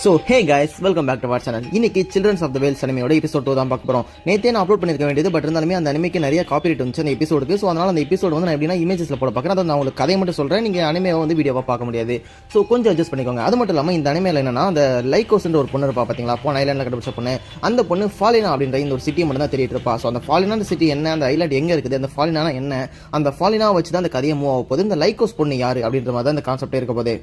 So hey guys, welcome back to our channel. இன்னைக்கு children's of the wales அனிமையோட episode 2 தான் பார்க்க போகிறோம். நேற்றே நான் அப்லோட் பண்ணிருக்க வேண்டியது, பட் இருந்தாலுமே அந்த அனிமைக்கு நிறைய காப்பிரைட் வந்துச்சு அந்த எபிசோடுக்கு. ஸோ அதனால் அந்த எபிசோட் வந்து நான் எப்படின்னா இமேஜஸில் போட பார்க்குறேன். அதை நான் உங்களுக்கு கதையை மட்டும் சொல்கிறேன், நீங்கள் அனிமையை வந்து வீடியோவாக பார்க்க முடியாது. ஸோ கொஞ்சம் அட்ஜஸ்ட் பண்ணிக்கோங்க. அது மட்டும் இல்லாமல் இந்த அனிமையில் என்னன்னா, அந்த லைக்கோஸ்ன்ற ஒரு பொண்ணு இருப்பா பார்த்தீங்களா, போன ஐலாண்டில் கண்டுபிடிச்ச பொண்ணு. அந்த பொண்ணு ஃபாலினா அப்படின்ற இந்த ஒரு சிட்டி மட்டும் தான் தெரியிட்டு இருப்பா. ஸோ அந்த ஃபாலினா சிட்டி என்ன, அந்த ஐலாண்ட் எங்கே இருக்குது, அந்த ஃபாலினா என்ன, அந்த ஃபாலினா வச்சு தான் அந்த கதையை மூவ் ஆக போகுது. இந்த லைக்கோஸ் பொண்ணு யார் அப்படின்ற மாதிரி தான் இந்த கான்செப்டே இருக்க போகுது.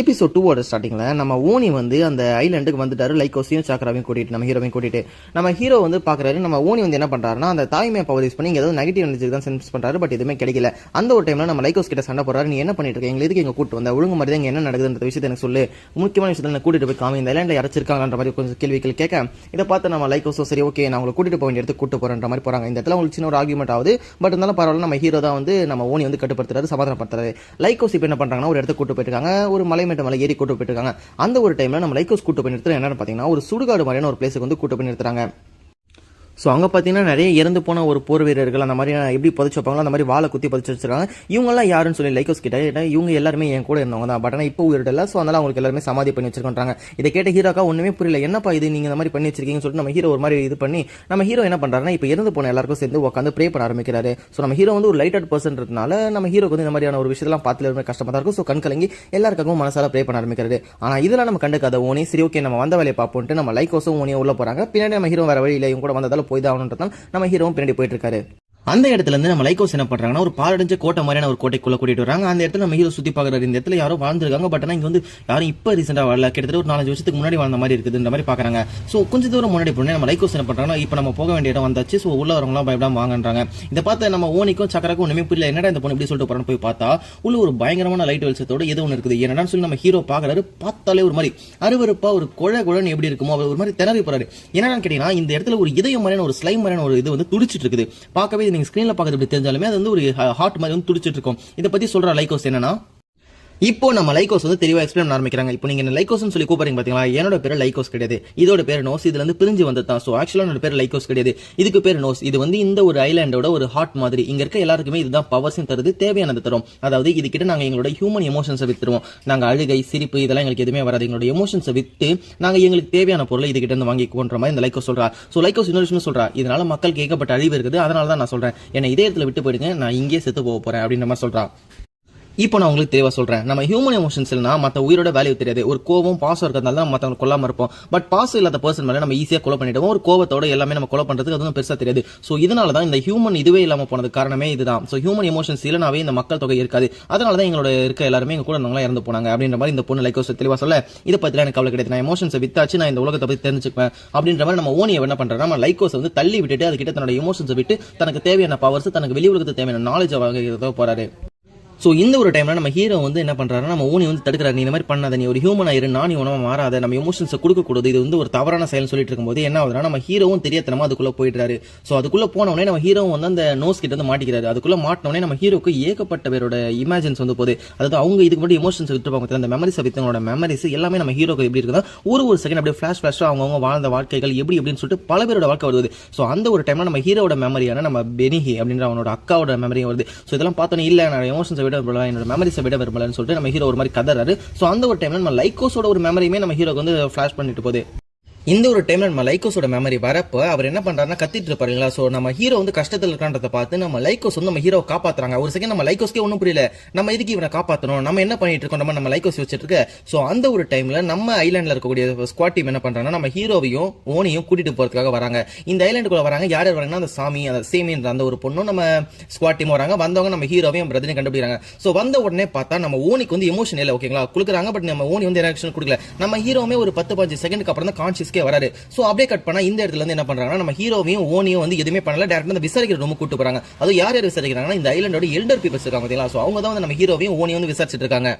எபிசோட் 2 ஸ்டார்டிங்கில் நம்ம ஓனி வந்து அந்த ஐலாண்டுக்கு வந்துட்டாரு, லைக்கோஸையும் சாக்ராவையும் கூட்டிட்டு, நம்ம ஹீரோவையும் கூட்டிட்டு. நம்ம ஹீரோ வந்து பார்க்குறாரு, நம்ம ஓனி வந்து என்ன பண்ணுறாருன்னா, அந்த தாய்மையை பவர் யூஸ் பண்ணி ஏதாவது நெகட்டிவ் எனர்ஜி தான் சென்ஸ் பண்ணுறாரு, பட் எதுவுமே கிடைக்கல. அந்த ஒரு டைமில் நம்ம லைக்கோஸ் கிட்ட சண்டை போடுறாரு, நீ என்ன பண்ணிட்டு இருக்க, எங்களுக்கு எதுக்கு எங்க கூட்டு வந்த, ஒழுங்கு மாதிரி தான் என்ன நடக்குதுன்ற விஷயத்தை எனக்கு சொல்லு, முக்கியமான விஷயத்தை நான் கூட்டிட்டு போய் காமி, இந்த ஐலாண்டை அரைச்சிருக்காங்கன்ற மாதிரி கொஞ்சம் கேள்விகள் கேட்க, இதை பார்த்து நம்ம லைக்கோஸோ சரி ஓகே நான் உங்களை கூட்டிட்டு போக வேண்டிய இடத்துக்கு கூட்டு போறன்ற மாதிரி போறாங்க. இந்த இடத்துல உங்களுக்கு சின்ன ஒரு ஆர்குமெண்ட் ஆகுது, பட் இருந்தாலும் பரவாயில்ல, நம்ம ஹீரோ தான் வந்து நம்ம ஓனி வந்து கட்டுப்படுத்துறாரு, சமாதானப்படுத்துறாரு. லைக்கோஸ் இப்போ என்ன பண்றாங்கன்னா, ஒரு இடத்துக்கு கூட்டு போயிட்டு ஒரு மலை ஏறி கூட்டு போயிட்டு அந்த ஒரு டைம்ல நம்ம லைக்கோஸ் கூட்டு போய் நிறுத்துற என்னன்னு பாத்தீங்கன்னா, ஒரு சுடுகாடு மாதிரியான ஒரு பிளேஸுக்கு வந்து கூட்டு போய் நிறுத்துறாங்க. ஸோ அங்கே பார்த்தீங்கன்னா நிறைய இறந்து போன ஒரு போர் வீரர்கள் அந்த மாதிரி எப்படி புதைச்சு வைப்பாங்களோ அந்த மாதிரி வாழை குத்தி புதைச்சு வச்சிருக்காங்க. இவங்கெல்லாம் யாருன்னு சொல்லி லைக்கோஸ் கிட்ட இவங்க எல்லாருமே என் கூட இருந்தவங்க தான், பட் ஆனால் இப்போ உயிரிடல. ஸோ அதனால அவங்களுக்கு எல்லாருமே சமாதி பண்ணி வச்சிருக்காங்க. இதை கேட்ட ஹீரோக்கா ஒன்றுமே புரியல, என்னப்பா இது நீங்கள் இந்த மாதிரி பண்ணி வச்சிருக்கீங்கன்னு சொல்லிட்டு நம்ம ஹீரோ ஒரு மாதிரி இது பண்ணி, நம்ம ஹீரோ என்ன பண்ணுறாருன்னா, இப்போ இறந்து போன எல்லாருக்கும் சேர்ந்து உட்காந்து ப்ரே பண்ண ஆரம்பிக்கிறாரு. ஸோ நம்ம ஹீரோ வந்து ஒரு லைட் அவுட் பர்சன்றதுனால நம்ம ஹீரோக்கு வந்து இந்த மாதிரியான ஒரு விஷயத்தெல்லாம் பார்த்துல கஷ்டமாக தான் இருக்கும். ஸோ கண் கலங்கி எல்லாருக்காகவும் மனசால ப்ரே பண்ண ஆரம்பிக்கிறாரு. ஆனால் இதெல்லாம் நம்ம கண்டுக்காத ஓனி சரி ஓகே நம்ம வந்த வேலையை பார்ப்போம்ட்டு நம்ம லைக்கோஸும் ஓனியும் உள்ள போகிறாங்க. பின்னாடி நம்ம ஹீரோ வேற வழியில் இவங்க கூட வந்ததால போய் தான் ஆகணுன்றதால் நம்ம ஹீரோவும் பின்னாடி போயிட்டு இருக்காரு. அந்த இடத்துல இருந்து நம்ம லைக்கோஸ் என்ன பண்றாங்கன்னா, ஒரு பாலடைஞ்ச கோட்டை மாதிரியான ஒரு கோட்டைக்குள்ள கூட்டிட்டு வராங்க. அந்த இடத்துல நம்ம ஹீரோ சுத்தி பாக்குறாரு. இந்த இடத்துல யாரோ வாழ்ந்துருக்காங்க, பட் ஆனா இங்க வந்து யாரும் இப்ப ரீசெண்டா வரல, கிட்டத்தட்ட ஒரு 4-5 வருஷத்துக்கு முன்னாடி வாழ்ந்த மாதிரி இருக்குதுன்ற மாதிரி பாக்குறாங்க. சோ கொஞ்சம் தூரம் முன்னாடி போனே நம்ம லைக்கோஸ் என்ன பண்றாங்கன்னா, இப்ப நம்ம போக வேண்டிய இடம் வந்தாச்சு, சோ உள்ள வரவங்க பயப்படாம வாங்கன்றாங்க. இதை பார்த்து நம்ம ஓனிக்கும் சக்கராக்கும் ஒண்ணுமே புரியல, என்னடா இந்த பொண்ணு இப்படி சொல்லிட்டு போறான்னு போய் பார்த்தா உள்ள ஒரு பயங்கரமான லைட் வெளிச்சத்தோட ஏதோ ஒன்று இருக்குது. என்னடான்னு சொல்லி நம்ம ஹீரோ பாக்குறாரு. பார்த்தாலே ஒரு மாதிரி அருவருப்பா ஒரு குழன்னு எப்படி இருக்குமோ அவர் ஒரு மாதிரி திணறி போறாரு. என்னன்னு கேட்டீங்கன்னா, இந்த இடத்துல ஒரு இதயம் மாதிரியான ஒரு ஸ்லைம் மாதிரியான ஒரு இது வந்து துடிச்சிட்டு இருக்குது. பார்க்கவே நீங்க ஸ்கிரீன்ல பாக்குறது தெரிஞ்சாலுமே அது வந்து ஒரு ஹார்ட் மாதிரி வந்து துடிச்சிட்டு இருக்கும். இதை பத்தி சொல்ற லைக்கோஸ் என்னன்னா, இப்போ நம்ம லைக்கோஸ் வந்து தெளிவா எக்ஸ்பிளைன் பண்ண ஆரம்பிக்கிறாங்க. இப்போ நீங்க லைக்கோஸ் சொல்லி கூப்பிடுறீங்க பாத்தீங்களா, என்னோட பேரு லைக்கோஸ் கிடையாது, இதோட பேர் நோஸ், இதுல இருந்து பிரிஞ்சு வந்ததான். சோ ஆக்சுவலா என்னோட பேர் லைக்கோஸ் கிடையாது, இதுக்கு பேர் நோஸ். இது வந்து இந்த ஒரு ஐலாண்டோட ஒரு ஹார்ட் மாதிரி. இங்க இருக்க எல்லாருக்குமே இதுதான் பவர்ஸும் தருது, தேவையானது தரும். அதாவது இது கிட்ட நாங்க எங்களோட ஹியூமன் எமோஷன்ஸை வித்துருவோம். நாங்க அழுகை சிரிப்பு இதெல்லாம் எங்களுக்கு எதுவுமே வராது. எங்களோட எமோஷன்ஸை வித்து நாங்க எங்களுக்கு தேவையான பொருளை இது கிட்ட இருந்து வாங்கிக்கோன்ற மாதிரி இந்த லைக்கோஸ் சொல்றா. சோ லைக்கோஸ் இன்னொரு விஷயம் சொல்றா, இதனால மக்களுக்கு ஏகப்பட்ட அழிவு இருக்குது, அதனால தான் நான் சொல்றேன், என்னை இதே இடத்துல விட்டு போயிடுங்க, நான் இங்கே செத்து போக போறேன் அப்படின்ற மாதிரி சொல்றா. இப்போ நான் உங்களுக்கு தெளிவாக சொல்றேன், நம்ம ஹியூமன் எமோஷன்ஸ்னா மற்ற உயிரோட வேல்யூ தெரியாது. ஒரு கோவம் பாசம் இருக்கிறதால தான் மற்றவங்க கொல்லாம இருப்போம். பட் பாசம் இல்லாத பர்சன் மேலே நம்ம ஈஸியாக கொலை பண்ணிடுவோம். ஒரு கோவத்தோட எல்லாமே நம்ம கொலை பண்றதுக்கு அதுவும் பெருசா தெரியாது. ஸோ இதனால தான் இந்த ஹியூமன் இதுவே இல்லாம போனது காரணமே இதுதான். ஸோ ஹியூமன் எமோஷன்ஸ் இல்லைனாவே இந்த மக்கள் தொகை இருக்காது. அதனால தான் எங்களோட இருக்க எல்லாருமே எங்க கூட நாங்களா இறந்து போனாங்க அப்படின்ற மாதிரி இந்த பொண்ணு லைக்கோஸ் தெளிவா சொல்ல, இதை பத்திலாம் எனக்கு கவலை கிடையாது, நான் எமோஷன்ஸை வித்தாச்சு, நான் இந்த உலகத்தை பத்தி தெரிஞ்சுக்குவேன் அப்படின்ற மாதிரி நம்ம ஓனியை என்ன பண்றோம், நம்ம லைக்கோஸ் வந்து தள்ளி விட்டுட்டு அதுக்கிட்ட தன்னோட எமோஷன்ஸை விட்டு தனக்கு தேவையான பவர்ஸ், தனக்கு வெளி உலகத்துக்கு தேவையான நாலேஜ் வாங்க போறாரு. ஸோ இந்த ஒரு டைம்ல நம்ம ஹீரோ வந்து என்ன பண்றாருன்னா, நம்ம ஓனி வந்து தடுக்கிறாரு, நீ இந்த மாதிரி பண்ணாத, நீ ஒரு ஹியூமன் ஆயிரு, நான் உணவு மாறாத, நம்ம எமோஷன்ஸை கொடுக்கக்கூடாது, இது வந்து ஒரு தவறான செயல் சொல்லிட்டு இருக்கும்போது என்ன ஆகுதுன்னா, நம்ம ஹீரோவும் தெரியாதனமா அதுக்குள்ள போயிடுறாரு. ஸோ அதுக்குள்ள போனவனே நம்ம ஹீரோவும் வந்து அந்த நோஸ் கிட்ட வந்து மாட்டிக்கிறாரு. அதுக்குள்ள மாட்டினவனே நம்ம ஹீரோக்கு ஏகப்பட்ட பேரோட இமேஜின்ஸ் வந்து போகுது. அதாவது அவங்க இதுக்கு முன்னாடி எமோஷன்ஸ் விட்டுருப்பாங்க, அந்த மெமரிஸ் வித்தவங்களோட மெமரிஸ் எல்லாமே நம்ம ஹீரோக்கு எப்படி இருக்குதா ஒரு செகண்ட் அப்படியே ஃபிளாஷ் அவங்க வாழ்ந்த வாழ்க்கைகள் எப்படி எப்படின்னு சொல்லிட்டு பல பேரோட வாழ்க்கை வருது. ஸோ அந்த ஒரு டைம்ல நம்ம ஹீரோட மெமரியான நம்ம பெனிஹி அப்படின்ற அவனோட அக்காவோட மெமரியும் வருது. ஸோ இதெல்லாம் பார்த்தோன்னே இல்ல நான் எமோஷன்ஸை விட என்னோட மெமரி விட விரும்பலன்னு சொல்லிட்டு நம்ம ஹீரோ ஒரு மாதிரி கதறாரு. சோ அந்த ஒரு டைம்ல நம்ம லைக்கோஸோட ஒரு மெமரியுமே நம்ம ஹீரோக்கு வந்து ஃபிளாஷ் பண்ணிட்டு போகுது. இந்த ஒரு டைம்ல நம்ம லைக்கோஸோட மெமரி வரப்ப அவர் என்ன பண்றாருன்னா கத்திட்டு இருப்பாருங்களா. சோ நம்ம ஹீரோ வந்து கஷ்டத்தில் இருக்கான்றத பார்த்து நம்ம லைக்கோஸ் வந்து நம்ம ஹீரோ காப்பாத்துறாங்க. ஒரு செகண்ட் நம்ம லைக்கோஸ்க்கே ஒன்றும் புரியல, நம்ம இதுக்கு இவனை காப்பாற்றணும், நம்ம என்ன பண்ணிட்டு இருக்கோம், நம்ம லைக்கோஸ் வச்சிட்டு இருக்கு. சோ அந்த ஒரு டைம்ல நம்ம ஐலாண்ட்ல இருக்கக்கூடிய ஸ்குவாட் டீம் என்ன பண்றாங்கன்னா, நம்ம ஹீரோவையும் ஓனியும் கூட்டிட்டு போறதுக்காக வராங்க. இந்த ஐலாண்டுக்குள்ள வராங்க. யார் வராங்கன்னா, அந்த சாமி அந்த சேமின்ற அந்த ஒரு பொண்ணும் நம்ம ஸ்குவாட் டீம் வராங்க. வந்தவங்க நம்ம ஹீரோவையும் பிரதரையும் கண்டுபிடிக்கிறாங்க. சோ வந்த உடனே பார்த்தா நம்ம ஓனிக்கு வந்து எமோஷன் இல்லை, ஓகேங்களா, கொடுக்குறாங்க. பட் நம்ம ஓனி வந்து ரியாக்ஷன் கொடுக்கல. நம்ம ஹீரோவுமே ஒரு 10-15 செகண்டுக்கு அப்புறம் தான் கான்சியஸ்க்கே வராரு. சோ அப்படியே கட் பண்ணா இந்த இடத்துல இருந்து என்ன பண்றாங்கன்னா, நம்ம ஹீரோவையும் ஓனியும் வந்து எதுவுமே பண்ணல, டைரக்டா அந்த விசாரிக்கிற ரூம் கூட்டு போறாங்க. அது யார் விசாரிக்கிறாங்கன்னா, இந்த ஐலாண்டோட எல்டர் பீப்பிள்ஸ் இருக்காங்க பாத்தீங்களா. சோ அவங்க தான் வந்து நம்ம ஹீரோவையும் ஓனியும் வந்து விசாரிச்சுட்டு இருக்காங்க.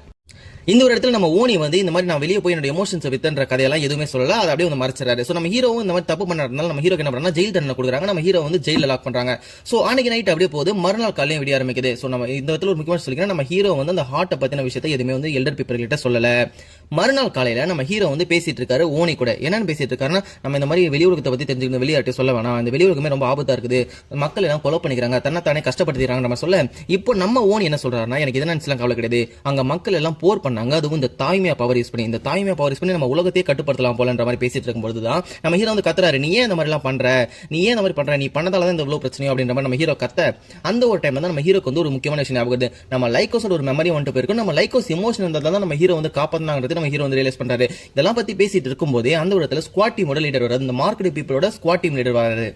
இந்த ஒரு இடத்துல நம்ம ஓனி வந்து இந்த மாதிரி நான் வெளியே போய் என்னோட எமோஷன்ஸ் வித்தன்ற கதையெல்லாம் எதுவுமே சொல்லல, அதை அப்படியே வந்து மறைச்சிடறாரு. ஸோ நம்ம ஹீரோவும் இந்த மாதிரி தப்பு பண்ணறதுனால நம்ம ஹீரோக்கு என்ன பண்றாங்க, ஜெயில் தண்டனை கொடுக்குறாங்க. நம்ம ஹீரோ வந்து ஜெயில லாக் பண்றாங்க. ஸோ அன்னைக்கு நைட் அப்படியே போகுது, மறுநாள் காலையும் விடிய ஆரம்பிக்குது. ஸோ நம்ம இந்த இடத்துல ஒரு முக்கியமான சொல்லிக்கிறேன், நம்ம ஹீரோ வந்து அந்த ஹார்ட்டை பத்தின விஷயத்தை எதுவுமே வந்து எல்டர் பீப்பிள் கிட்ட சொல்லல. மறுநாள் காலையில நம்ம ஹீரோ வந்து பேசிட்டு இருக்காரு ஓனி கூட. என்னன்னு பேசிட்டு இருக்காருன்னா, நம்ம இந்த மாதிரி வெளியுலகத்தை பத்தி தெரிஞ்சுக்கணும், வெளியாட்டு சொல்ல வேணாம், இந்த வெளியுலகமே ரொம்ப ஆபத்தா இருக்குது, மக்கள் எல்லாம் கொலை பண்ணிக்கிறாங்க, தன்னைத்தானே கஷ்டப்படுத்திக்கிறாங்க நம்ம சொல்ல. இப்போ நம்ம ஓனி என்ன சொல்றாருன்னா, எனக்கு எதனா கவலை கிடையாது, அங்க மக்கள் எல்லாம் போர் பண்ணாங்க, அதுவும் இந்த தாய்மையா பவர் யூஸ் பண்ணி, இந்த தாய்மையா பவர் யூஸ் பண்ணி நம்ம உலகத்தையே கட்டுப்படுத்தலாம் போலன்ற மாதிரி பேசிட்டு இருக்கும்போது தான் நம்ம ஹீரோ வந்து கத்துறாரு, நீ ஏன் இந்த மாதிரி எல்லாம் பண்ற, நீ ஏன் இந்த மாதிரி பண்ற, நீ பண்ணதால தான் இந்த இவ்வளவு பிரச்சனையோ அப்படின்ற மாதிரி நம்ம ஹீரோ கத்த. அந்த ஒரு டைம்ல தான் நம்ம ஹீரோக்கு வந்து ஒரு முக்கியமான விஷயம் ஞாபகம், நம்ம லைக்கோஸோட ஒரு மெமரி வந்துட்டு போயிருக்கும், நம்ம லைக்கோஸ் எமோஷன் இருந்தால் தான் நம்ம ஹீரோ வந்து காப்பாத்தினாங்கிறது நம்ம ஹீரோ வந்து ரியலைஸ் பண்றாரு. இதெல்லாம் பத்தி பேசிட்டு இருக்கும்போதே அந்த இடத்துல ஸ்குவாட் டீமோட லீடர் வராது, இந்த மார்க்கெட் பீப்பிளோட ஸ்குவாட் டீம் லீடர் வராரு.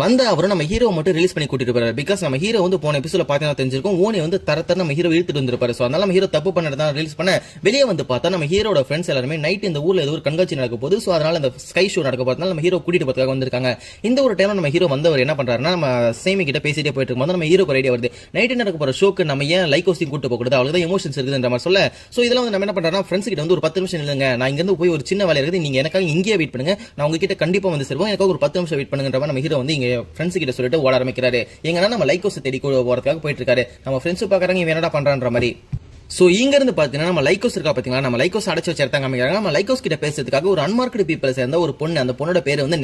வந்த அவரும் நம்ம ஹீரோ மட்டும் ரிலீஸ் பண்ணி கூட்டிட்டு போறாரு. பிகாஸ் நம்ம ஹீரோ வந்து போன எபிசோட பார்த்தீங்கன்னா தெரிஞ்சிருக்கும், ஓனி வந்து தர நம்ம ஹீரோ இழுத்துட்டு வந்திருப்பாரு. ஸோ அதனால நம்ம ஹீரோ தப்பு பண்ணதான் ரிலீஸ் பண்ண வெளியே வந்து பார்த்தா நம்ம ஹீரோட ஃப்ரெண்ட்ஸ் எல்லாருமே நைட் இந்த ஊர்ல ஏதோ ஒரு கண்காட்சி நடக்க போகுது. ஸோ அதனால இந்த ஸ்கை ஷோ நடக்க போறதுனால நம்ம ஹீரோ கூட்டிட்டு போறதுக்காக வந்திருக்காங்க. இந்த ஒரு டைம்ல நம்ம ஹீரோ வந்தவர் என்ன பண்றாருன்னா, நம்ம சேமி கிட்ட பேசிட்டே போயிட்டு இருக்கும்போது நம்ம ஹீரோக்கு ஒரு ஐடியா வருது, நைட்டு நடக்க போற ஷோக்கு நம்ம ஏன் லைக்கோஸையும் கூட்டு போக கூடாது, அவளுக்கு தான் எமோஷன்ஸ் இருக்குதுன்ற மாதிரி சொல்ல. ஸோ இதெல்லாம் வந்து நம்ம என்ன பண்றோம்னா, ஃப்ரெண்ட்ஸ் கிட்ட வந்து ஒரு 10 நிமிஷம் இல்லைங்க, நான் இங்க இருந்து போய் ஒரு சின்ன வேலை இருக்குது, நீங்க எனக்காக இங்கேயே வெயிட் பண்ணுங்க, நான் உங்ககிட்ட கண்டிப்பா வந்து சேருவோம், எனக்காக ஒரு 10 நிமிஷம் வெயிட் பண்ணுங்கன்ற மாதிரி நம்ம ஹீரோ வந்து இங்க ஃப்ரெண்ட்ஸ் கிட்ட ஓட ஆரம்பிக்கிறாரு. எங்கன்னா நம்ம லைக்கோஸ் தேடி போறதுக்காக போயிட்டு இருக்காரு. நம்ம ஃப்ரெண்ட்ஸ் பாக்குறாங்க, இவன் என்னடா பண்றான்ற மாதிரி. சோ இங்க இருந்து பாத்தீங்கன்னா நம்ம லைக்கோஸ் இருக்கா பாத்தீங்களா, நம்ம லைக்கோஸ் அடைச்சு வச்சு எடுத்தாங்க காமிக்கிறாங்க. நம்ம லைக்கோஸ் கிட்ட பேசுறதுக்காக ஒரு அன்மார்க்கெட் பீப்பிள் சேர்ந்த ஒரு பொண்ணு, அந்த பொண்ணோட பேரு வந்து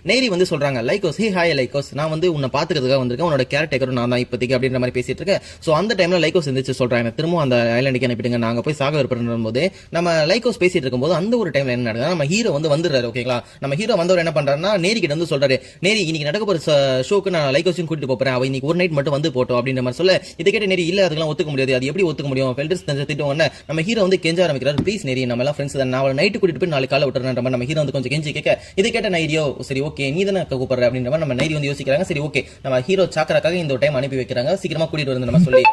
நேரி வந்து சொல்றாங்க, லைக்கோஸ் ஹே ஹாய் லைக்கோஸ், நான் வந்து உன்னை பாத்துக்கிறதுக்காக வந்திருக்கேன், உன்னோட கேரக்டர் நான் தான் இப்போதைக்கு அப்படின்ற மாதிரி பேசிட்டு இருக்கேன். சோ அந்த டைம்ல லைக்கோஸ் எந்திரிச்சு சொல்றாங்க, திரும்ப அந்த ஐலாண்டுக்கு அனுப்பிடுங்க, நாங்க போய் சாக விருப்பம் போது நம்ம லைக்கோஸ் பேசிட்டு இருக்கும்போது அந்த ஒரு டைம்ல என்ன நடக்குது, நம்ம ஹீரோ வந்து வந்துடுறாரு. ஓகேங்களா, நம்ம ஹீரோ வந்தவர் என்ன பண்றாருன்னா, நேரி கிட்ட வந்து சொல்றாரு, நேரி இன்னைக்கு நடக்க போற ஷோக்கு நான் லைக்கோஸையும் கூட்டிட்டு போறேன், அவ இன்னைக்கு ஒரு நைட் மட்டும் வந்து போட்டோம் அப்படின்ற மாதிரி சொல்ல. இதை கேட்ட நேரி இல்ல அதெல்லாம் ஒத்துக்க முடியாது, அது எப்படி ஒத்துக்க முடியும், ஃபெல்டர்ஸ் திட்டுவாங்க. நம்ம ஹீரோ வந்து கெஞ்ச ஆரம்பிக்கிறாரு, ப்ளீஸ் நேரி நம்ம எல்லாம் ஃப்ரெண்ட்ஸ் தான், நான் நைட்டு கூட்டிட்டு போய் நாளைக்கு காலை விட்டுறேன் நம்ம ஹீரோ வந்து கொஞ்சம் கெஞ்சி கேட்க. இதை கேட்ட நைரியோ சரி ஓகே நீ தானே கூப்பிடுற அப்படின்ற மாதிரி நம்ம நைரி வந்து யோசிக்கிறாங்க. சரி ஓகே நம்ம ஹீரோ சாக்கராக்காக இந்த டைம் அனுப்பி வைக்கிறாங்க, சீக்கிரமா கூட்டிட்டு வந்து நம்ம சொல்லி.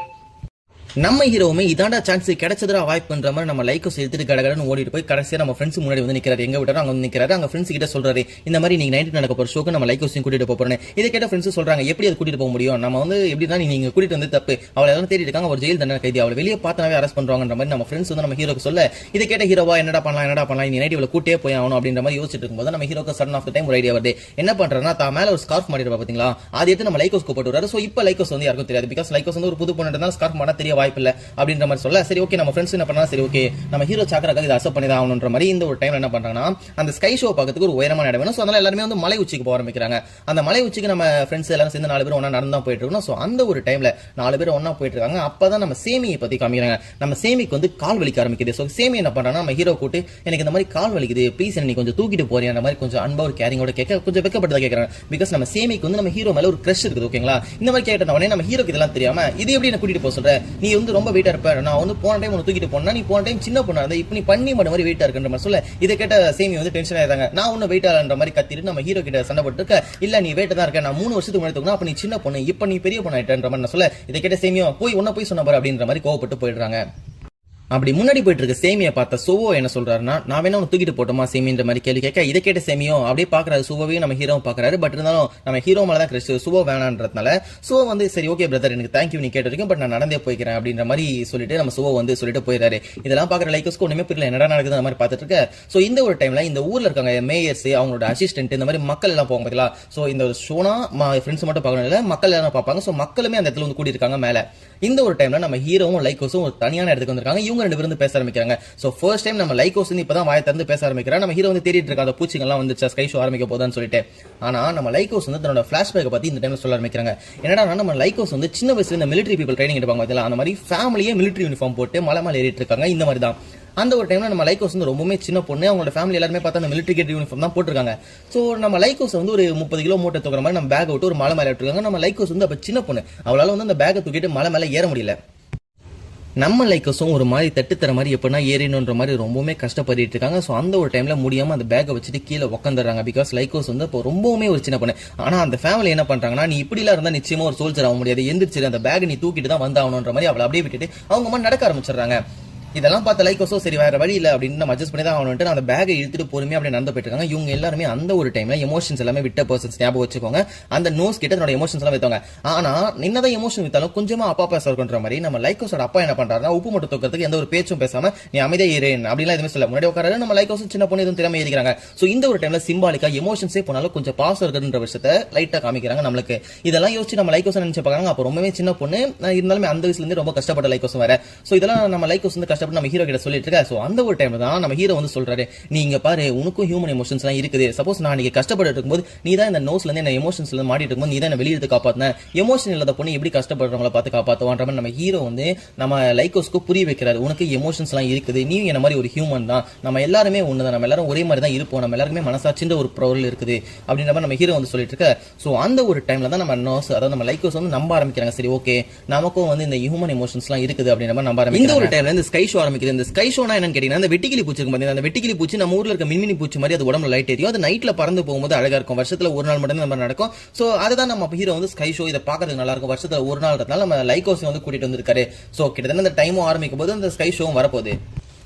நம்ம ஹீரோவுமே இதாண்டா சான்ஸ் கிடைச்சதுரா வாய்ப்புன்ற மாதிரி நம்ம லைக்கோஸ் எடுத்துட்டு கடகடன்னு ஓடிட்டு போய் கடைசியா நம்ம ஃப்ரெண்ட்ஸ் முன்னாடி வந்து நிக்கிறாரு. எங்க விட்டாரோ அங்க வந்து நிக்கிறாரு. அங்க ஃப்ரெண்ட்ஸ் கிட்ட சொல்றாரு, இந்த மாதிரி நீங்க நைட் நடக்க போற ஷோக்கு நம்ம லைக்கோஸையும் கூட்டிட்டு போறேன். இதை கேட்ட ஃப்ரெண்ட்ஸ் சொல்றாங்க, எப்படி அது கூட்டிட்டு போக முடியும், நம்ம வந்து எப்படின்னா நீங்க கூட்டிட்டு வந்து தப்பு, அவளை எல்லாம் தேடி இருக்காங்க, ஒரு ஜெயில் தண்டனை கைதி, அவளை வெளியே பார்த்தாவே அரெஸ்ட் பண்றாங்கன்ற மாதிரி நம்ம ஃப்ரெண்ட்ஸ் வந்து நம்ம ஹீரோக்கு சொல்ல. இதை கேட்ட ஹீரோவா என்னடா பண்ணலாம் நீ நைட் இவளை கூட்டே போய் ஆகணும் அப்படின்ற மாதிரி யோசிச்சுட்டு இருக்கும்போது நம்ம ஹீரோக்கு சடன் ஆஃப் த டைம் ஒரு ஐடியா வருது. என்ன பண்றாருன்னா, தான் மேல ஒரு ஸ்கார்ஃப் மாட்டிருப்பா பாத்தீங்களா, அதை எடுத்து நம்ம லைக்கோஸ் போட்டு வராரு. சோ இப்போ லைக்கோஸ் வந்து யாருக்கும் தெரியாது, பிகாஸ் லைக்கோஸ் வந்து ஒரு புது பொண்ணு ஸ்கார்ஃப் மாட்டா தெரிய வாய்ப்பு இல்ல அப்படின்ற மாதிரி சொல்ல. சரி ஓகே நம்ம ஃப்ரெண்ட்ஸ் என்ன பண்ணா, சரி ஓகே நம்ம ஹீரோ சாக்கராக்காக இதை அக்செப்ட் பண்ணி தான் ஆகணும்ன்ற மாதிரி இந்த ஒரு டைம்ல என்ன பண்றாங்கன்னா, அந்த ஸ்கை ஷோ பார்க்கறதுக்கு ஒரு உயரமான இடம் வேணும். சோ அதனால எல்லாருமே வந்து மலை உச்சிக்கு போக ஆரம்பிக்கிறாங்க. அந்த மலை உச்சிக்கு நம்ம ஃப்ரெண்ட்ஸ் எல்லாரும் சேர்ந்து 4 பேர் ஒண்ணா நடந்து தான் போயிட்டு இருக்கோம். சோ அந்த ஒரு டைம்ல 4 பேர் ஒண்ணா போயிட்டு இருக்காங்க. அப்பதான் நம்ம சேமியை பத்தி காமிக்கிறாங்க. நம்ம சேமிக்கு வந்து கால் வலிக்க ஆரம்பிக்குது. சோ சேமி என்ன பண்றாங்கன்னா, நம்ம ஹீரோ கூட்டு எனக்கு இந்த மாதிரி கால் வலிக்குது ப்ளீஸ் நீ கொஞ்சம் தூக்கிட்டு போறியா அந்த மாதிரி கொஞ்சம் அன்பா ஒரு கேரிங்கோட கேட்க கொஞ்சம் வெக்கப்பட்டதா கேட்கறாங்க. பிகாஸ் நம்ம சேமிக்கு வந்து நம்ம ஹீரோ மேல ஒரு கிரஷ் இருக்குது. ஓகேங்களா, இந்த மாதிரி கேட்ட உடனே நம்ம ஹீரோக்கு இதெல்லாம் தெரியாம இது எப்படி என்ன கூட்டிட்டு போக சொல்ற, நீ வந்து ரொம்ப வெயிட்டா இருப்ப, நான் வந்து போன டைம் உன்னை தூக்கிட்டு போனா நீ போன டைம் சின்ன பொண்ணா இருந்தா இப்ப நீ பண்ணி மட்டும் மாதிரி வெயிட்டா இருக்குன்ற மாதிரி சொல்ல. இதை கேட்ட சேமி வந்து டென்ஷன் ஆயிடுறாங்க, நான் ஒன்னும் வெயிட்டா இல்லன்ற மாதிரி கத்திட்டு நம்ம ஹீரோ கிட்ட சண்டை போட்டு இருக்க. இல்ல நீ வெயிட்டா தான் இருக்க, நான் 3 வருஷத்துக்கு முன்னாடி தூக்கினா அப்ப நீ சின்ன பொண்ணு, இப்ப நீ பெரிய பொண்ணு ஆயிட்டன்ற மாதிரி நான் சொல்ல. இதை கேட்ட சேமியோ போய் உன்ன போய் சொன்ன பாரு அப்படின்ற மாதிரி கோவப்பட்டு போயிடுறாங்க. அப்படி முன்னாடி போயிட்டு இருக்க சேமியை பார்த்த சோவோ என்ன சொல்றாருன்னா, நான் வேணா தூக்கிட்டு போட்டோமா சேமின்ற மாதிரி கேள்வி கேட்க. இதை கேட்ட சேமியோ அப்படியே பாக்குறாரு, சுவோவையும் நம்ம ஹீரோ பாக்குறாரு. பட் இருந்தாலும் நம்ம ஹீரோ மேலதான் கிரஷ், சுவோ வேணான்றதுனால சுவோ வந்து சரி ஓகே பிரதர் எனக்கு தேங்க்யூ நீ கேட்டு வரைக்கும், பட் நான் நடந்தே போய்க்கிறேன் அப்படின்ற மாதிரி சொல்லிட்டு நம்ம சுவோ வந்து சொல்லிட்டு போயிடாரு. இதெல்லாம் பாக்குற லைக்கோஸ்க்கு ஒண்ணுமே புரியல, என்னடா நடக்குது அந்த மாதிரி பார்த்துட்டு இருக்க. சோ இந்த ஒரு டைம்ல இந்த ஊர்ல இருக்காங்க மேயர்ஸ், அவங்களோட அசிஸ்டன்ட், இந்த மாதிரி மக்கள் எல்லாம் போவாங்க பாத்தீங்களா. சோ இந்த ஷோனா ஃப்ரெண்ட்ஸ் மட்டும் பார்க்கணும் இல்ல, மக்கள் எல்லாம் பார்ப்பாங்க. சோ மக்களுமே அந்த இடத்துல வந்து கூடி இருக்காங்க மேல. இந்த ஒரு டைம்ல நம்ம ஹீரோவும் லைக்கோஸும் ஒரு தனியான இடத்துக்கு வந்திருக்காங்க. இவங்க 2 பேரும் வந்து பேச ஆரம்பிக்கிறாங்க. சோ ஃபர்ஸ்ட் டைம் நம்ம லைக்கோஸ் வந்து இப்பதான் வாயை திறந்து பேச ஆரம்பிக்கிறாங்க. நம்ம ஹீரோ வந்து தேடிட்டு இருக்க அந்த பூச்சிங்கெல்லாம் வந்துச்சு ஸ்கை ஷோ ஆரம்பிக்க போதான்னு சொல்லிட்டு. ஆனா நம்ம லைக்கோஸ் வந்து தன்னோட பிளாஷ்பேக்கை பத்தி இந்த டைம்ல சொல்ல ஆரம்பிக்கிறாங்க. என்னடா நம்ம லைக்கோஸ் வந்து சின்ன வயசுல இந்த மிலிட்டரி பீப்பிள் ட்ரைனிங் எடுப்பாங்க பாத்தீங்களா, அந்த மாதிரி ஃபேமிலியே மிலிட்டரி யூனிஃபார்ம் போட்டு மலை மேல ஏறிட்டு இருக்காங்க. இந்த மாதிரி தான் அந்த ஒரு டைம்ல நம்ம லைக்கோஸ் வந்து ரொம்பவே சின்ன பொண்ணு, அவங்களோட ஃபேமிலி எல்லாருமே பார்த்தா அந்த மிலிட்டரி கேட் யூனிஃபார்ம் தான் போட்டிருக்காங்க. சோ நம்ம லைக்கோஸ் வந்து ஒரு 30 கிலோ மூட்டை தூக்குற மாதிரி நம்ம பேக் விட்டு ஒரு மலை மேல எடுத்துருக்காங்க. நம்ம லைக்கோஸ் வந்து அப்ப சின்ன பொண்ணு, அவளால வந்து அந்த பேக்கை தூக்கிட்டு மலை மேல ஏற முடியல. நம்ம லைக்கோஸும் ஒரு மாதிரி தட்டு தர மாதிரி எப்படின்னா ஏறினுன்ற மாதிரி ரொம்பவுமே கஷ்டப்பட்டு இருக்காங்க. ஸோ அந்த ஒரு டைம்ல முடியாம அந்த பேக்கை வச்சுட்டு கீழே உட்காந்துறாங்க. பிகாஸ் லைக்கோஸ் வந்து இப்போ ரொம்பவுமே ஒரு சின்ன பொண்ணு. ஆனா அந்த ஃபேமிலி என்ன பண்றாங்கன்னா, நீ இப்படிலாம் இருந்தா நிச்சயமா ஒரு சோல்ஜர் ஆக முடியாது, எந்திரிச்சு அந்த பேக் நீ தூக்கிட்டு தான் வந்தாகணுன்ற மாதிரி அவளை அப்படியே விட்டுட்டு அவங்க மாதிரி நடக்க ஆரம்பிச்சிடுறாங்க. இதெல்லாம் பார்த்த லைக்கோஸோ சரி வேற வழி இல்லை அப்படின்னு நம்ம அட்ஜஸ்ட் பண்ணி தான் ஆகணும்ட்டு அந்த பேக்கை இழுத்துட்டு பொறுமையாக அப்படி நடந்து போயிட்டு இருக்காங்க. இவங்க எல்லாருமே அந்த ஒரு டைம்ல எமோஷன்ஸ் எல்லாமே விட்ட பர்சன்ஸ் ஞாபகம் வச்சுக்கோங்க. அந்த நோஸ் கிட்ட தன்னோட எமோஷன்ஸ் எல்லாம் வைத்தாங்க. ஆனா என்னதான் எமோஷன் வித்தாலும் கொஞ்சமா அப்பா பேச இருக்குன்ற மாதிரி நம்ம லைக்கோஸோட அப்பா என்ன பண்றாருன்னா உப்பு மட்டும் தூக்கிறதுக்கு எந்த ஒரு பேச்சும் பேசாம நீ அமைதியா இருன்னு அப்படிலாம் எதுவுமே சொல்ல முன்னாடி உட்கார நம்ம லைக்கோஸும் சின்ன பொண்ணு எதுவும் திறமை இருக்கிறாங்க. ஸோ இந்த ஒரு டைம்ல சிம்பாலிக்கா எமோஷன்ஸே போனாலும் கொஞ்சம் பாசம் இருக்குன்ற விஷயத்தை லைட்டா காமிக்கிறாங்க நம்மளுக்கு. இதெல்லாம் யோசிச்சு நம்ம லைக்கோஸ் நினைச்சு பார்க்கறாங்க. அப்போ ரொம்பவே சின்ன பொண்ணு இருந்தாலுமே அந்த வயசுல இருந்து ரொம்ப கஷ்டப்பட்ட லைக்கோஸ் வேற. ஸோ இதெல்லாம் நம்ம லைக்கோஸ் வந்து கஷ்டப்பட்டு நம்ம ஹீரோ கிட்ட சொல்லிட்டு இருக்க. ஸோ அந்த ஒரு டைம்ல தான் நம்ம ஹீரோ வந்து சொல்றாரு, நீங்க பாரு உனக்கும் ஹியூமன் எமோஷன்ஸ் எல்லாம் இருக்குது. சப்போஸ் நான் நீங்க கஷ்டப்பட்டு இருக்கும்போது நீ தான் இந்த நோஸ்ல இருந்து என்ன எமோஷன்ஸ்ல இருந்து மாட்டிட்டு இருக்கும்போது நீ தான் என்ன வெளியிட்டு காப்பாத்தின. எமோஷன் இல்லாத பொண்ணு எப்படி கஷ்டப்படுறவங்கள பார்த்து காப்பாத்துவான்ற மாதிரி நம்ம ஹீரோ வந்து நம்ம லைக்கோஸ்க்கு புரிய வைக்கிறாரு. உனக்கு எமோஷன்ஸ் எல்லாம் இருக்குது, நீ என்ன மாதிரி ஒரு ஹியூமன் தான், நம்ம எல்லாருமே ஒண்ணுதான், நம்ம எல்லாரும் ஒரே மாதிரி தான் இருப்போம், நம்ம எல்லாருமே மனசாட்சின்ற ஒரு பொருள் இருக்குது அப்படின்ற மாதிரி நம்ம ஹீரோ வந்து சொல்லிட்டு இருக்க. ஸோ அந்த ஒரு டைம்ல தான் நம்ம நோஸ் அதாவது நம்ம லைக்கோஸ் வந்து நம்ப ஆரம்பிக்கிறாங்க. சரி ஓகே நமக்கும் வந்து இந்த ஹியூமன் எமோஷன்ஸ் எல்லாம் இருக்குது அப்படின்ற மாதிரி நம்ப ஆரம்பிக்கிறாங்க. இந்த ஒரு டைம்ல இந்த ஸ்கை ஷோ ஆரம்பிக்குது. இந்த ஸ்கை ஷோனா என்னன்னு கேட்டீங்கன்னா அந்த வெட்டிக்கிளி பூச்சி இருக்கும். அந்த வெட்டிக்கிளி பூச்சி நம்ம ஊர்ல இருக்க மின்மினி பூச்சி மாதிரி அது உடம்புல லைட் எரியும். அது நைட்ல பறந்து போகும்போது அழகா இருக்கும். வருஷத்துல ஒரு நாள் மட்டும் நம்ம நடக்கும். சோ அதுதான் நம்ம ஹீரோ வந்து ஸ்கை ஷோ இதை பார்க்கறதுக்கு நல்லா இருக்கும். வருஷத்துல ஒரு நாள் இருந்தாலும் நம்ம லைக்கோஸ் வந்து கூட்டிட்டு வந்திருக்காரு. சோ கிட்டத்தட்ட அந்த டைமும் ஆரம்பிக்கும் போது அந்த ஸ்கை ஷோவும் வரப்போகுது.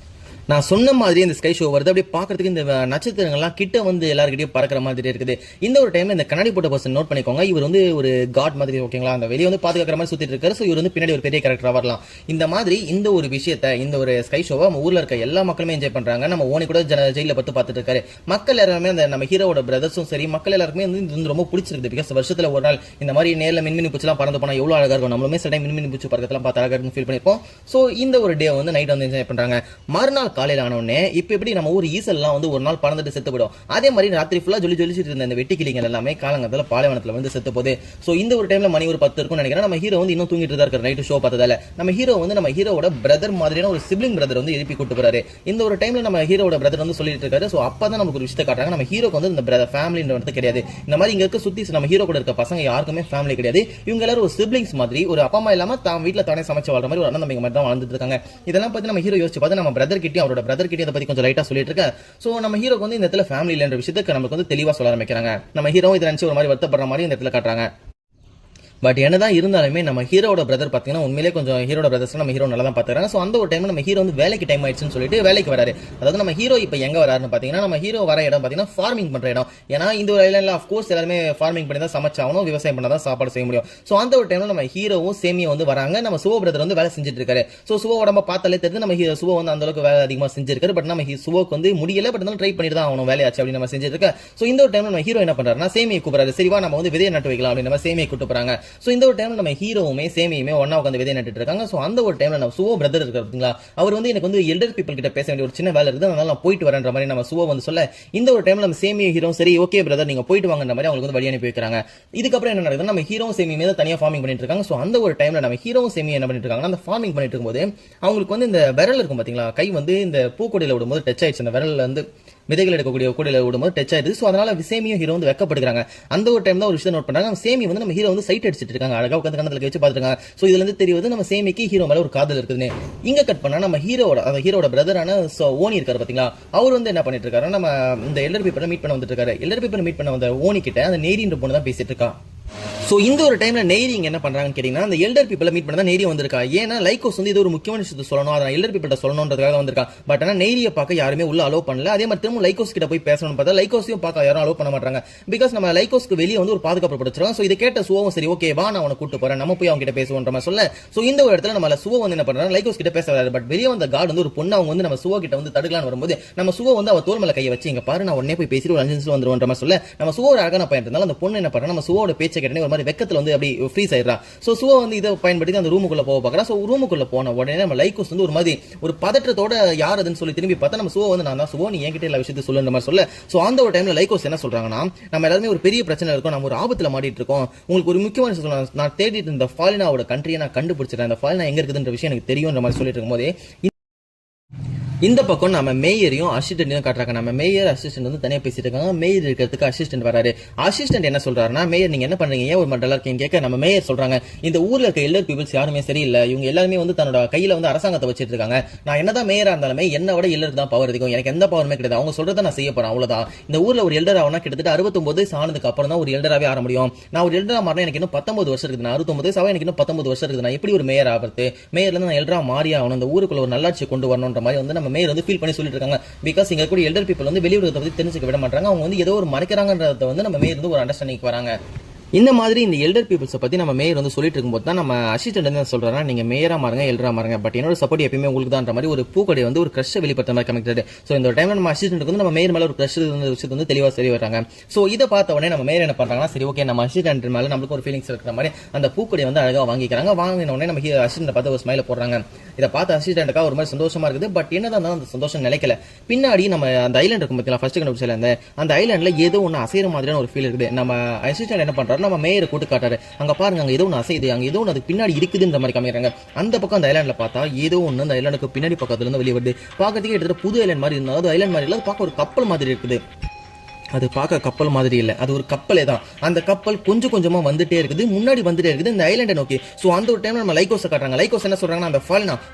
நான் சொன்ன மாதிரி இந்த ஸ்கை ஷோ வருது. அப்படியே பாக்குறதுக்கு இந்த நட்சத்திரங்கள்லாம் கிட்ட வந்து எல்லாருக்கிட்டையும் பறக்கிற மாதிரி இருக்குது. இந்த ஒரு டைம்ல இந்த கண்ணாடி போட்ட பர்சன் நோட் பண்ணிக்கோங்க. இவர் வந்து ஒரு காட் மாதிரி ஓகேங்களா, அந்த வெளியே வந்து பாதுகாக்கிற மாதிரி சுத்திட்டு இருக்காரு. ஸோ இவர் வந்து பின்னாடி ஒரு பெரிய கேரக்டரா வரலாம். இந்த மாதிரி இந்த ஒரு விஷயத்த இந்த ஒரு ஸ்கை ஷோவை நம்ம ஊர்ல இருக்க எல்லா மக்களுமே என்ஜாய் பண்றாங்க. நம்ம ஓனி கூட ஜெயில பார்த்துட்டு இருக்காரு. மக்கள் எல்லாருமே அந்த நம்ம ஹீரோட பிரதர்ஸும் சரி மக்கள் எல்லாருமே வந்து ரொம்ப பிடிச்சிருக்கு. பிகாஸ் வருஷத்துல ஒரு நாள் இந்த மாதிரி நேரில் மின்மினி பூச்சிலாம் பறந்து போனா எவ்வளவு அழகா இருக்கும். நம்மளுமே சில மின்மினி பூச்சி பறக்கத்தெல்லாம் பார்த்து அழகா இருக்குன்னு ஃபீல் பண்ணிருப்போம். ஸோ இந்த ஒரு டே வந்து நைட் வந்து என்ஜாய் பண்றாங்க. மறுநாள் காலையில் ஆனோடனே இப்ப எப்படி நம்ம ஊர் ஈசல்லாம் வந்து ஒரு நாள் பறந்துட்டு செத்து போயிடும், அதே மாதிரி ராத்திரி ஃபுல்லா ஜொலிச்சிட்டு இருந்த இந்த வெட்டிக்கிளிகள் எல்லாமே காலங்கத்துல பாலைவனத்துல வந்து செத்து போகுது. சோ இந்த ஒரு டைம்ல மணி ஒரு 10 இருக்கும் நினைக்கிறேன். நம்ம ஹீரோ வந்து இன்னும் தூங்கிட்டு தான் இருக்காரு நைட் ஷோ பார்த்ததால. நம்ம ஹீரோ வந்து நம்ம ஹீரோட பிரதர் மாதிரியான ஒரு சிப்ளிங் பிரதர் வந்து எழுப்பி கூட்டு போறாரு. இந்த ஒரு டைம்ல நம்ம ஹீரோட பிரதர் வந்து சொல்லிட்டு இருக்காரு. சோ அப்பதான் நமக்கு ஒரு விஷயத்தை காட்டுறாங்க. நம்ம ஹீரோக்கு வந்து இந்த பிரதர் ஃபேமிலின்றது கிடையாது. இந்த மாதிரி இங்க இருக்க சுத்தி நம்ம ஹீரோ கூட இருக்க பசங்க யாருக்குமே ஃபேமிலி கிடையாது. இவங்க எல்லாரும் ஒரு சிப்ளிங்ஸ் மாதிரி ஒரு அப்பா அம்மா இல்லாம தான் வீட்டுல தானே சமைச்சு வாழ்ற மாதிரி ஒரு அண்ணன் தம்பிங்க மாதிரி தான் வாழ்ந்துட்டு இருக்காங்க. இதெல்லாம் பத்தி நம்ம ஹீரோ யோசிச்சு பார்த்து நம்ம பிரதர் கிட்டயும் அவரோட பிரதர் கிட்டயும் அதை பத்தி கொஞ்சம் லைட்டா சொல்லிட்டு இருக்க. சோ நம்ம ஹீரோக்கு வந்து இந்த இடத்துல ஃபேமிலி இல்லன்ற விஷயத்துக்கு நமக்கு வந்து தெளிவா சொல்ல ஆரம்பிக்கிறாங்க. நம்ம ஹீரோ இதை நினைச்சு ஒரு மாதிரி வருத்தப்படுற மாதிரி இந்த இடத்துல காட்டுறாங்க. பட் என்னதான் இருந்தாலுமே நம்ம ஹீரோட பிரதர் பாத்தீங்கன்னா உண்மையிலே கொஞ்சம் ஹீரோட பிரதர்ஸ் நம்ம ஹீரோ நல்லா தான் பாத்துறாங்க. சோ அந்த ஒரு டைம் நம்ம ஹீரோ வந்து வேலைக்கு டைம் ஆயிடுச்சுன்னு சொல்லிட்டு வேலைக்கு வராரு. அதாவது நம்ம ஹீரோ இப்ப எங்க வராருன்னு பாத்தீங்கன்னா நம்ம ஹீரோ வர இடம் பாத்தீங்கன்னா ஃபார்மிங் பண்ற இடம். ஏன்னா இந்த ஒரு ஐலாண்ட்ல ஆஃப் கோர்ஸ் எல்லாருமே ஃபார்மிங் பண்ணி தான் சமைச்சாகணும், விவசாயம் பண்ணா தான் சாப்பாடு செய்ய முடியும். சோ அந்த ஒரு டைம்ல நம்ம ஹீரோவும் சேமியும் வந்து வராங்க. நம்ம சுவோ பிரதர் வந்து வேலை செஞ்சுட்டு இருக்காரு. சோ சுவோ உடம்ப பார்த்தாலே தெரிஞ்சு நம்ம சுவோ வந்து அந்த அளவுக்கு வேலை அதிகமா செஞ்சிருக்காரு. பட் நம்ம சுவோக்கு வந்து முடியல, பட் ட்ரை பண்ணிட்டு தான் ஆகணும் வேலையாச்சு அப்படின்னு நம்ம செஞ்சுட்டு இருக்க. சோ இந்த ஒரு டைம்ல நம்ம ஹீரோ என்ன பண்றாருன்னா சேமியை கூப்பிடுறாரு. சரிவா நம்ம வந்து விதையை நட்டு வைக்கலாம் அப்படின்னு நம்ம சேமியை கூட்டு போறாங்க. சோ இந்த ஒரு டைம்ல ஹீரோவுமே சேமியுமே ஒண்ணா உட்கார்ந்து விதை நட்டுட்டு இருக்காங்க. சோ அந்த ஒரு டைம்ல நம்ம சுவோ பிரதர் இருக்காருங்களா, அவர் வந்து எனக்கு வந்து எல்டர் பீப்பிள் கிட்ட பேச வேண்டிய ஒரு சின்ன வேலை இருக்குது, அதனால நான் போயிட்டு வரேன்ற மாதிரி நம்ம சுவோ வந்து சொல்ல, இந்த ஒரு டைம்ல நம்ம சேமியும் ஹீரோ சரி ஓகே பிரதர் நீங்க போயிட்டு வாங்கன்ற மாதிரி அவங்களுக்கு வந்து வழி அனுப்பி வைக்கிறாங்க. இதுக்கப்புறம் என்ன நடக்குது, நம்ம ஹீரோ சேமியுமே தனியா ஃபார்மிங் பண்ணிட்டு இருக்காங்க. சோ அந்த ஒரு டைம்ல நம்ம ஹீரோ சேமியும் என்ன பண்ணிட்டு இருக்காங்க, அந்த ஃபார்மிங் பண்ணிட்டு இருக்கும்போது அவங்களுக்கு வந்து இந்த விரல் இருக்கும் பாத்தீங்களா, கை வந்து இந்த பூக்கொடியில விடும்போது டச் ஆயிடுச்சு. அந்த விரல்ல வந்து விதைகள் எடுக்கக்கூடிய கூடையில விடும்போது டச் ஆயிடுது. சோ அதனால சேமியும் ஹீரோ வந்து வெக்கப்படுறாங்க. அந்த ஒரு டைம் தான் ஒரு விஷயம் நோட் பண்றாங்க. சேமி வந்து நம்ம ஹீரோ வந்து சைட் அடிச்சிட்டு இருக்காங்க, அழகா உட்காந்து கணத்துல வச்சு பாத்துருக்காங்க. சோ இதுல இருந்து தெரியுது நம்ம சேமிக்கு ஹீரோ மேல ஒரு காதல் இருக்குதுன்னு. இங்க கட் பண்ணா நம்ம ஹீரோட பிரதரான ஓனி இருக்காரு பாத்தீங்களா, அவர் வந்து என்ன பண்ணிட்டு இருக்காரு, நம்ம இந்த எல்டர் பீப்பிள் மீட் பண்ண வந்துட்டு இருக்காரு. எல்டர் பீப்பிள் மீட் பண்ண வந்த ஓனி கிட்ட அந்த நேரின்ற பொண்ணு தான் பேசிட்டு இருக்கா. சோ இந்த ஒரு டைம்ல நெய்ரி இங்க என்ன பண்றாங்கன்னு கேட்டீங்கன்னா, அந்த எல்டர் பீப்பிள் மீட் பண்ண தான் நெய்ரி வந்திருக்கா. ஏன்னா லைக்கோஸ் வந்து இது ஒரு முக்கியமான விஷயத்தை சொல்லணும், அதை எல்டர் பீப்பிள்ட்ட சொல்லணும்ன்றதுக்காக வந்திருக்கா. பட் ஆனா நெய்ரியை பார்க்க யாருமே உள்ள அலோ பண்ணல. அதே மாதிரி திரும்ப லைக்கோஸ் கிட்ட போய் பேசணும்னு பார்த்தா லைக்கோஸையும் பார்க்க யாரும் அலோ பண்ண மாட்டாங்க. பிகாஸ் நம்ம லைக்கோஸ்க்கு வெளியே வந்து ஒரு பாதுகாப்பு படுத்துறோம். சோ இதை கேட்ட சுவோவும் சரி ஓகே வா நான் உனக்கு கூட்டு போறேன், நம்ம போய் அவங்க கிட்ட பேசுவோன்ற மாதிரி சொல்ல. சோ இந்த ஒரு இடத்துல நம்ம சுவோ வந்து என்ன பண்றாங்க, லைக்கோஸ் கிட்ட பேச வராது. பட் வெளியே வந்த கார்டு வந்து ஒரு பொண்ணு அவங்க வந்து நம்ம சுவோ கிட்ட வந்து தடுக்கலான்னு வரும்போது நம்ம சுவோ வந்து அவ தோல் மேல கையை வச்சு இங்க பாரு நான் உடனே போய் பேசிட்டு ஒரு 5 நிமிஷம் வந்துருவன்ற மாதிரி சொல்ல, நம்ம சுவோ ஒரு அழகான பையன் இருந்தாலும் அந்த பொண்ணு என்ன பண்றா, நம்ம சுவோட பேச்சை கேட்டனே ஒரு மாதிரி வெக்கத்துல வந்து அப்படி ஃப்ரீஸ் ஆயிடுறா. சோ சுவோ வந்து இதை பயன்படுத்தி அந்த ரூமுக்குள்ள போக பாக்குறா. சோ ரூமுக்குள்ள போன உடனே நம்ம லைக்கோஸ் வந்து ஒரு மாதிரி ஒரு பதற்றத்தோட யார் அதுன்னு சொல்லி திரும்பி பார்த்தா நம்ம சுவோ வந்து நான் தான் சுவோ நீ என்கிட்ட எல்லா விஷயத்தையும் சொல்லுன்ற மாதிரி சொல்ல. சோ அந்த ஒரு டைம்ல லைக்கோஸ் என்ன சொல்றாங்கன்னா, நம்ம எல்லாருமே ஒரு பெரிய பிரச்சனை இருக்கும், நம்ம ஒரு ஆபத்துல மாட்டிட்டு இருக்கோம், உங்களுக்கு ஒரு முக்கியமான விஷயம் நான் தேடிட்டு இந்த ஃபாலினாவோட கண்ட்ரியை நான் கண்டுபிடிச்சிட்டேன், அந்த ஃபாலினா எங்க இருக்குதுன்ற விஷயம் எனக்கு தெரியும்ன்ற மாதிரி சொல்லிட்டு இருக்கும்போது இந்த பக்கம் நம்ம மேயரையும் அசிஸ்டன்ட்டையும் காட்டுறாங்க. நம்ம மேயர் அசிஸ்டன்ட் வந்து தனியாக பேசிட்டு இருக்காங்க. மேயர் இருக்கிறதுக்கு அசிஸ்டன்ட் வராரு. அசிஸ்டன்ட் என்ன சொல்றாருன்னா, மேயர் நீங்க என்ன பண்றீங்க, ஏன் ஒரு மண்டலா இருக்கீங்க கேட்க நம்ம மேயர் சொல்றாங்க, இந்த ஊர்ல இருக்க எல்டர் பீப்புள்ஸ் யாருமே சரியில்லை, இவங்க எல்லாருமே வந்து தன்னோட கையில வந்து அரசாங்கத்தை வச்சிட்டு இருக்காங்க. நான் என்னதான் மேயரா இருந்தாலுமே என்ன விட எல்லருக்கு தான் பவர் இருக்கும், எனக்கு எந்த பவருமே கிடையாது, அவங்க சொல்றதை நான் செய்ய போறேன் அவ்வளவுதான். இந்த ஊர்ல ஒரு எல்டர் ஆகணும் கிட்டத்தட்ட 69 ஆனதுக்கு அப்புறம் தான் ஒரு எல்டராவே ஆக முடியும். நான் ஒரு எல்டரா மாறினா எனக்கு இன்னும் 19 வருஷம் இருக்குது, 69 எனக்கு இன்னும் 19 வருஷம் இருக்குது, நான் எப்படி ஒரு மேயர் ஆகிறது, மேயர்ல இருந்து நான் எல்டரா மாறி ஆகணும், இந்த ஊருக்குள்ள ஒரு நல்லாட்சி கொண்டு வரணும்ன்ற மாதிரி வந்து நம்ம மேயர் வந்து ஃபீல் பண்ணி இருக்காங்க. பிகாஸ் இங்க கூட எல்டர் பீப்புள் வந்து வெளியுறகத்தை பத்தி தெரிஞ்சுக்க விட மாட்டாங்க, அவங்க வந்து ஏதோ ஒரு மறைக்கிறாங்கன்றத வந்து நம்ம மேயர் வந்து ஒரு அண்டர்ஸ்டாண்டிங் வராங்க. இந்த மாதிரி இந்த எல்டர் பீப்புள்ஸை பற்றி நம்ம மேயர் வந்து சொல்லிட்டு இருக்கும்போது தான் நம்ம அசிஸ்டன்ட் என்ன சொல்கிறாங்க, நீங்கள் மேயராக மாறுங்க எல்டரா மாறுங்க, பட் என்னோட சப்போர்ட் எப்பயுமே உங்களுக்கு தான் மாதிரி ஒரு பூக்கடை வந்து ஒரு க்ரஷை வெளிப்படுத்த மாதிரி கமிக்டட். ஸோ இந்த டைம் நம்ம அசிஸ்டன்ட்டுக்கு வந்து நம்ம மேயர் மேலே ஒரு க்ரஷ் விஷயத்தை வந்து தெளிவாக சரி வராங்க. ஸோ இதை பார்த்த உடனே நம்ம மேயர் என்ன பண்ணுறாங்கன்னா, சரி ஓகே நம்ம அசிஸ்டன்ட் மேலே நம்மளுக்கு ஒரு ஃபீலிங்ஸ் இருக்கிற மாதிரி அந்த பூக்கடையை வந்து அழகாக வாங்கிக்கிறாங்க. வாங்கின உடனே நம்ம அசிஸ்டன்ட் பார்த்து ஒரு ஸ்மைல போடுறாங்க. இதை பார்த்து அசிஸ்டன்ட்டுக்காக ஒரு மாதிரி சந்தோஷமா இருக்குது. பட் என்னதான் இருந்தாலும் அந்த சந்தோஷம் நிலைக்கல. பின்னாடி நம்ம அந்த ஐலாண்ட் இருக்கும் பார்த்தீங்களா, ஃபர்ஸ்ட் கண்டுபிடிச்சல அந்த ஐலாண்ட்ல ஏதோ ஒன்று அசைகிற மாதிரியான ஒரு ஃபீல் இருக்குது. நம்ம அசிஸ்டன்ட் என்ன பண்றாரு, நம்ம மேயரை கூட்டு காட்டாரு, அங்க பாருங்க அங்க ஏதோ ஒன்று அசையுது, அங்க ஏதோ ஒன்று அதுக்கு பின்னாடி இருக்குதுன்ற மாதிரி காமிக்கிறாங்க. அந்த பக்கம் அந்த ஐலாண்ட்ல பார்த்தா ஏதோ ஒன்று அந்த ஐலாண்டுக்கு பின்னாடி பக்கத்துல இருந்து வெளியே வருது. பார்க்கறதுக்கு எடுத்துட்டு புது ஐலாண்ட் மாதிரி இருந்தாலும் அது ஐலாண்ட் மாதிரி இல்லை, அது பார்க்க ஒரு கப்பல் மாதிரி இருக்குது. அது பார்க்க கப்பல் மாதிரி இல்லை, அது ஒரு கப்பலே தான். அந்த கப்பல் கொஞ்சம் கொஞ்சமா வந்துட்டே இருக்குது, முன்னாடி வந்துட்டே இருக்குது இந்த ஐலாண்டை நோக்கி. ஸோ அந்த ஒரு டைம்ல நம்ம லைகோஸை காட்டுறாங்க. லைகோஸ் என்ன சொல்றாங்கன்னா,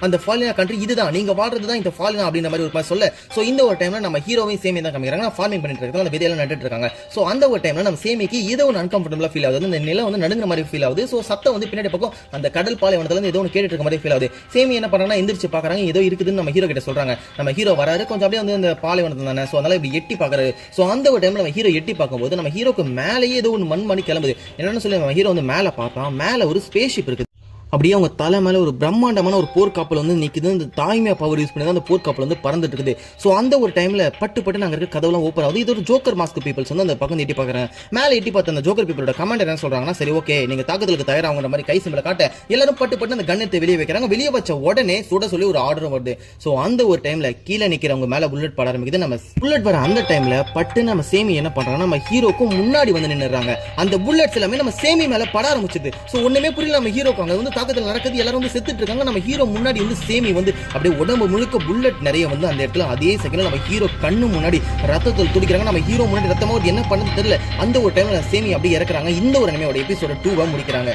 அந்த ஃபாலினா கண்ட்ரி இதுதான், நீங்க வாழ்றது தான் இந்த ஃபாலினா அப்படின்ற மாதிரி ஒரு மாதிரி சொல்ல. ஸோ இந்த ஒரு டைம்ல நம்ம ஹீரோவையும் சேமி தான் காமிக்கிறாங்க. ஃபார்மிங் பண்ணிட்டு இருக்காங்க, அந்த விதையெல்லாம் நட்டுட்டு இருக்காங்க. ஸோ அந்த ஒரு டைம்ல நம்ம சேமிக்கு ஏதோ ஒரு அன்கம்ஃபர்டபுளா ஃபீல் ஆகுது, இந்த நிலம் வந்து நடுங்கிற மாதிரி ஃபீல் ஆகுது. ஸோ சத்தம் வந்து பின்னாடி பக்கம் அந்த கடல் பாலைவனத்துல இருந்து ஏதோ ஒன்று கேட்டுட்டு இருக்க மாதிரி ஃபீல் ஆகுது. சேமி என்ன பண்றாங்கன்னா, எந்திரிச்சு பாக்குறாங்க, ஏதோ இருக்குதுன்னு நம்ம ஹீரோ கிட்ட சொல்றாங்க. நம்ம ஹீரோ வராரு, கொஞ்சம் அப்படியே வந்து அந்த பாலைவனத்துல தானே, ஸோ அதனால இப்படி எட்டி பாக்குறாரு. ஸோ அந்த ஒரு டைம்ல நம்ம ஹீரோ எட்டி பார்க்கும்போது நம்ம ஹீரோக்கு மேலேயே ஏதோ ஒரு மண் மணி கிளம்புது. என்னன்னு சொல்லி நம்ம ஹீரோ வந்து மேலே பார்த்தா மேலே ஒரு ஸ்பேஸ் ஷிப் இருக்குது. அப்படியே அவங்க தலை மேலே ஒரு பிரம்மாண்டமான ஒரு போர்க்கப்பல் வந்து நிற்குது. அந்த தாய்மையா பவர் யூஸ் பண்ணி தான் அந்த போர்க்கப்பல் வந்து பறந்துட்டு இருக்குது. ஸோ அந்த ஒரு டைமில் பட்டு நாங்கள் இருக்க கதவுலாம் ஓப்பன் ஆகுது. இது ஒரு ஜோக்கர் மாஸ்க் பீப்பிள்ஸ் வந்து அந்த பக்கம் எட்டி பார்க்குறேன். மேலே எட்டி பார்த்து அந்த ஜோக்கர் பீப்பிளோட கமெண்ட் என்ன சொல்கிறாங்கன்னா, சரி ஓகே நீங்கள் தாக்குதலுக்கு தயாராகிற மாதிரி கை சிம்பிளை காட்ட எல்லாரும் பட்டு அந்த கண்ணத்தை வெளியே வைக்கிறாங்க. வெளியே வச்ச உடனே சுட சொல்லி ஒரு ஆர்டரும் வருது. ஸோ அந்த ஒரு டைமில் கீழே நிற்கிறவங்க மேலே புல்லட் பட ஆரம்பிக்குது. நம்ம புல்லட் வர அந்த டைமில் பட்டு நம்ம சேமி என்ன பண்ணுறாங்கன்னா, நம்ம ஹீரோக்கும் முன்னாடி வந்து நின்றுறாங்க. அந்த புல்லட்ஸ் எல்லாமே நம்ம சேமி மேலே பட ஆரம்பிச்சுது. ஸோ ஒன்றுமே புரியல நம்ம ஹீரோக்கு. அங்கே வந்து தாக்குதல் நடக்குது, எல்லாரும் செத்துட்டு இருக்காங்க. நம்ம ஹீரோ முன்னாடி வந்து சேமி வந்து அப்படியே உடம்பு முழுக்க புல்லட் நிறைய வந்து அந்த இடத்துல அதே செகண்ட்ல நம்ம ஹீரோ கண்ணு முன்னாடி ரத்தத்தில் துடிக்கிறாங்க. நம்ம ஹீரோ முன்னாடி ரத்தமா என்ன பண்ணது தெரியல. அந்த ஒரு டைம்ல சேமி அப்படியே இறக்குறாங்க. இந்த ஒரு அனிமையோட எபிசோட 2 முடிக்கிறாங்க.